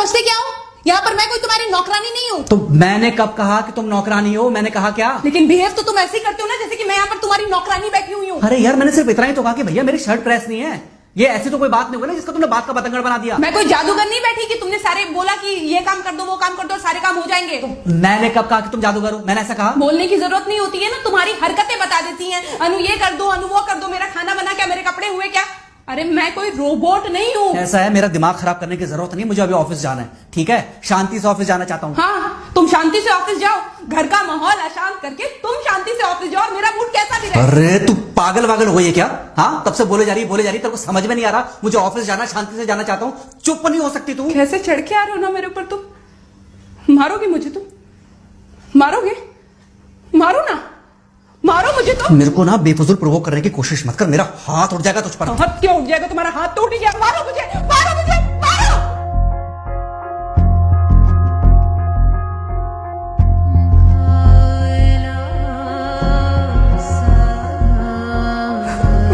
समझते क्या हो? यहाँ पर मैं कोई तुम्हारी नौकरानी नहीं हूँ। तो मैंने कब कहा कि तुम नौकरानी हो? मैंने कहा क्या? लेकिन बिहेव तो तुम ऐसे ही करते हो ना जैसे कि मैं यहाँ पर तुम्हारी नौकरानी बैठी हुई हूँ। अरे यार मैंने सिर्फ इतना ही तो कहा कि भैया मेरी शर्ट प्रेस नहीं है। ये ऐसी तो कोई बात नहीं हुई ना जिसका तुमने बात का बतंगड़ बना दिया। मैं कोई जादूगर नहीं बैठी कि तुमने सारे बोला कि ये काम कर दो वो काम कर दो और सारे काम हो जाएंगे। मैंने कब कहा कि तुम जादूगर हो? मैंने ऐसा कहा? बोलने की जरूरत नहीं होती है ना, तुम्हारी हरकतें बता देती हैं। अनु ये कर दो, अनु वो कर दो, मेरा खाना बना क्या, मेरे कपड़े हुए क्या। अरे मैं कोई रोबोट नहीं हूँ। ऐसा है, मेरा दिमाग खराब करने की जरूरत नहीं, मुझे अभी ऑफिस जाना है। ठीक है, शांति से ऑफिस जाना चाहता हूँ। हाँ तुम शांति से ऑफिस जाओ, घर का माहौल अशांत करके तुम शांति से ऑफिस जाओ और मेरा मूड कैसा भी रहे। अरे तू पागल वागल हो गई है क्या? हाँ तब से बोले जा रही तेरे को समझ में नहीं आ रहा। मुझे ऑफिस जाना, शांति से जाना चाहता हूँ। चुप नहीं हो सकती तू? कैसे चढ़ के आ रहे हो ना मेरे ऊपर तुम। मारोगे मुझे? तुम मारोगे? मारो ना, मारो मुझे। तो मेरे को ना बेफजूल प्रोवोक करने की कोशिश मत कर, मेरा हाथ उठ जाएगा तुझ पर। हाथ क्यों उठ जाएगा? तुम्हारा हाथ तो उठ गया। मारो मुझे, मारो मुझे, मारो।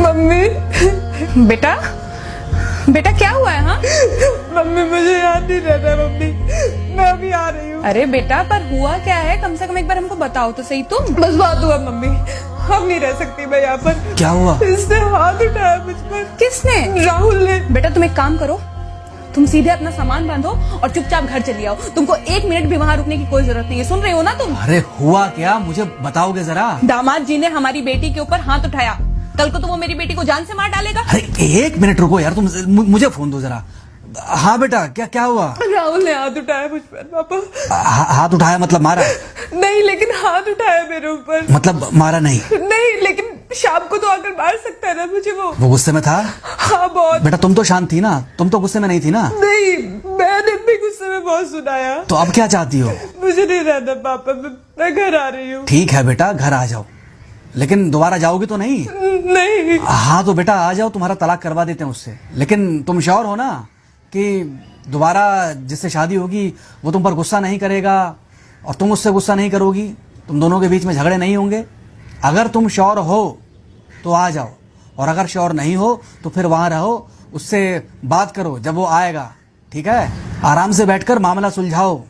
मम्मी। बेटा बेटा क्या हुआ है? हाँ मम्मी मुझे याद नहीं रहता मम्मी, मैं अभी आ रही हूँ। अरे बेटा पर हुआ क्या है? कम से कम एक बार हमको बताओ तो सही। तुम बस बात हुआ मम्मी, हम नहीं रह सकती मैं यहाँ पर। क्या हुआ? इसने हाथ उठाया मुझ पर। किसने? राहुल ने। बेटा तुम एक काम करो, तुम सीधे अपना सामान बांधो और चुपचाप घर चली आओ। तुमको एक मिनट भी वहाँ रुकने की कोई जरूरत नहीं है। सुन रहे हो ना तुम? अरे हुआ क्या, मुझे बताओगे जरा? दामाद जी ने हमारी बेटी के ऊपर हाथ उठाया। कल को तो वो मेरी बेटी को जान से मार डालेगा। अरे एक मिनट रुको यार, तुम मुझे फोन दो जरा। हाँ बेटा क्या हुआ? राहुल ने हाथ उठाया मुझ पर पापा। हाथ उठाया मतलब मारा? नहीं लेकिन हाथ उठाया मेरे ऊपर। मतलब मारा नहीं? नहीं लेकिन शाम को तो आकर मार सकता है ना मुझे। वो गुस्से में था? हाँ बहुत। बेटा तुम तो शांत थी ना, तुम तो गुस्से में नहीं थी ना? नहीं मैंने भी गुस्से में बहुत सुनाया। तो अब क्या चाहती हो? मुझे नहीं रहना पापा, मैं घर आ रही हूँ। ठीक है बेटा घर आ जाओ, लेकिन दोबारा जाओगी तो नहीं? नहीं। हाँ तो बेटा आ जाओ, तुम्हारा तलाक करवा देते हैं उससे। लेकिन तुम श्योर हो ना कि दोबारा जिससे शादी होगी वो तुम पर गुस्सा नहीं करेगा और तुम उससे गुस्सा नहीं करोगी, तुम दोनों के बीच में झगड़े नहीं होंगे? अगर तुम श्योर हो तो आ जाओ, और अगर श्योर नहीं हो तो फिर वहां रहो, उससे बात करो जब वो आएगा। ठीक है, आराम से बैठकर मामला सुलझाओ,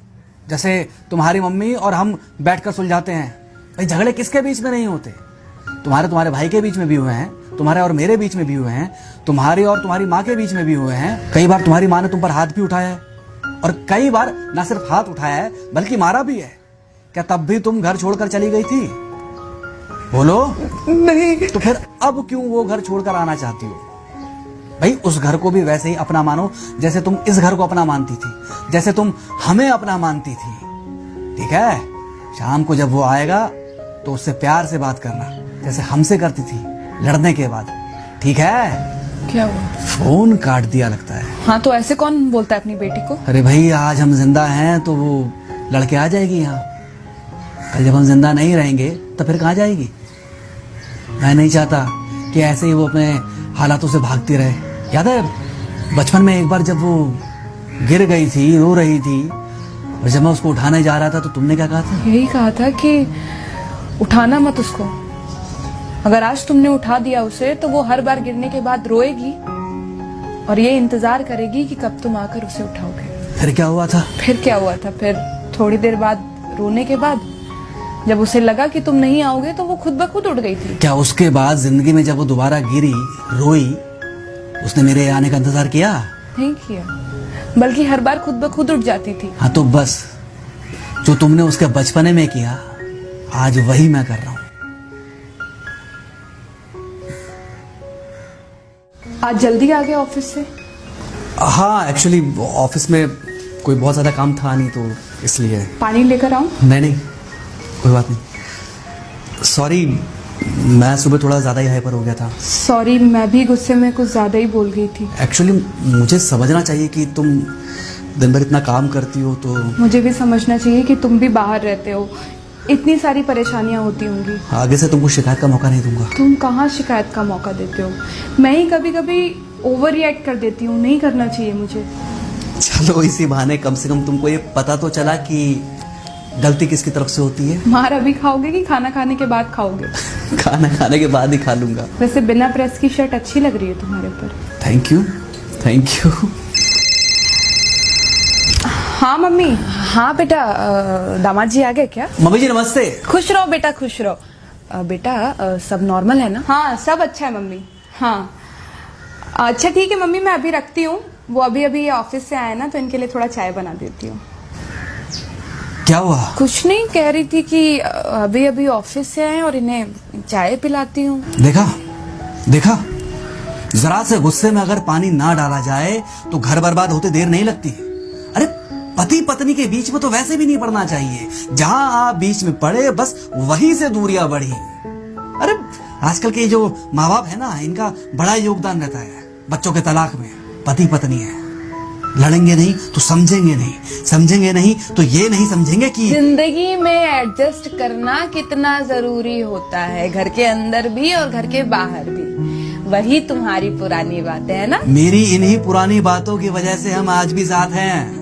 जैसे तुम्हारी मम्मी और हम बैठकर सुलझाते हैं। भाई झगड़े किसके बीच में नहीं होते? तुम्हारे भाई के बीच में भी हुए हैं, तुम्हारे और मेरे बीच में भी हुए हैं, तुम्हारी और तुम्हारी माँ के बीच में भी हुए हैं। कई बार तुम्हारी माँ ने तुम पर हाथ भी उठाया है, और कई बार ना सिर्फ हाथ उठाया है बल्कि मारा भी है। क्या तब भी तुम घर छोड़कर चली गई थी? बोलो। नहीं। तो फिर अब क्यों वो घर छोड़कर आना चाहती हो? भाई उस घर को भी वैसे ही अपना मानो जैसे तुम इस घर को अपना मानती थी, जैसे तुम हमें अपना मानती थी। ठीक है, शाम को जब वो आएगा तो उससे प्यार से बात करना जैसे हमसे करती थी लड़ने के बाद। ठीक है? क्या हुआ? फोन काट दिया लगता है। हाँ तो ऐसे कौन बोलता है अपनी बेटी को? अरे भाई आज हम जिंदा हैं तो वो लड़के आ जाएगी यहाँ, कल जब हम जिंदा नहीं रहेंगे तो फिर कहाँ जाएगी? मैं नहीं चाहता कि ऐसे ही वो अपने हालातों से भागती रहे। याद है बचपन में एक बार जब वो गिर गई थी, रो रही थी, और जब मैं उसको उठाने जा रहा था तो तुमने क्या कहा था? यही कहा था कि उठाना मत उसको। अगर आज तुमने उठा दिया उसे तो वो हर बार गिरने के बाद रोएगी और ये इंतजार करेगी कि कब तुम आकर उसे उठाओगे। फिर क्या हुआ था? फिर क्या हुआ था? फिर थोड़ी देर बाद रोने के बाद जब उसे लगा कि तुम नहीं आओगे तो वो खुद ब खुद उठ गई थी। क्या उसके बाद जिंदगी में जब वो दोबारा गिरी, रोई, उसने मेरे आने का इंतजार किया? नहीं किया, बल्कि हर बार खुद ब खुद उठ जाती थी। हाँ तो बस जो तुमने उसके बचपने में किया आज वही मैं कर रहा हूँ। आज जल्दी आ गए ऑफिस से? हाँ एक्चुअली ऑफिस में कोई बहुत ज्यादा काम था नहीं तो इसलिए। पानी लेकर आऊं? नहीं कोई बात नहीं, सॉरी मैं सुबह थोड़ा ज्यादा ही हाइपर हो गया था। सॉरी, मैं भी गुस्से में कुछ ज्यादा ही बोल गई थी। एक्चुअली मुझे समझना चाहिए कि तुम दिन भर इतना काम करती हो तो मुझे भी समझना चाहिए कि तुम भी बाहर रहते हो, इतनी सारी परेशानियां होती होंगी। आगे से तुमको शिकायत का मौका नहीं दूंगा। तुम कहाँ शिकायत का मौका देते हो? मैं ही कभी कभी ओवर रिएक्ट कर देती हूँ, नहीं करना चाहिए मुझे। चलो इसी बहाने कम से कम तुमको ये पता तो चला कि गलती किसकी तरफ से होती है। मार अभी खाओगे कि खाना खाने के बाद खाओगे? खाना खाने के बाद ही खा लूंगा। वैसे बिना प्रेस की शर्ट अच्छी लग रही है तुम्हारे ऊपर। Thank you. हाँ मम्मी। हाँ बेटा, दामाद जी आ गए क्या? मम्मी जी नमस्ते। खुश रहो बेटा, खुश रहो। बेटा सब नॉर्मल है ना? हाँ सब अच्छा है मम्मी। हाँ अच्छा ठीक है मम्मी, मैं अभी रखती हूँ। वो अभी अभी ऑफिस से आए ना, तो इनके लिए थोड़ा चाय बना देती हूँ। क्या हुआ? कुछ नहीं, कह रही थी कि अभी अभी ऑफिस से आए और इन्हें चाय पिलाती हूँ। देखा देखा, जरा से गुस्से में अगर पानी ना डाला जाए तो घर बर्बाद होते देर नहीं लगती। अरे पति पत्नी के बीच में तो वैसे भी नहीं पड़ना चाहिए। जहां आप बीच में पड़े बस वहीं से दूरियां बढ़ी। अरे आजकल के जो माँ बाप है ना, इनका बड़ा योगदान रहता है बच्चों के तलाक में। पति पत्नी है, लड़ेंगे नहीं तो समझेंगे नहीं, समझेंगे नहीं तो ये नहीं समझेंगे कि जिंदगी में एडजस्ट करना कितना जरूरी होता है, घर के अंदर भी और घर के बाहर भी। वही तुम्हारी पुरानी बातें है ना। मेरी इन्हीं पुरानी बातों की वजह से हम आज भी साथ हैं।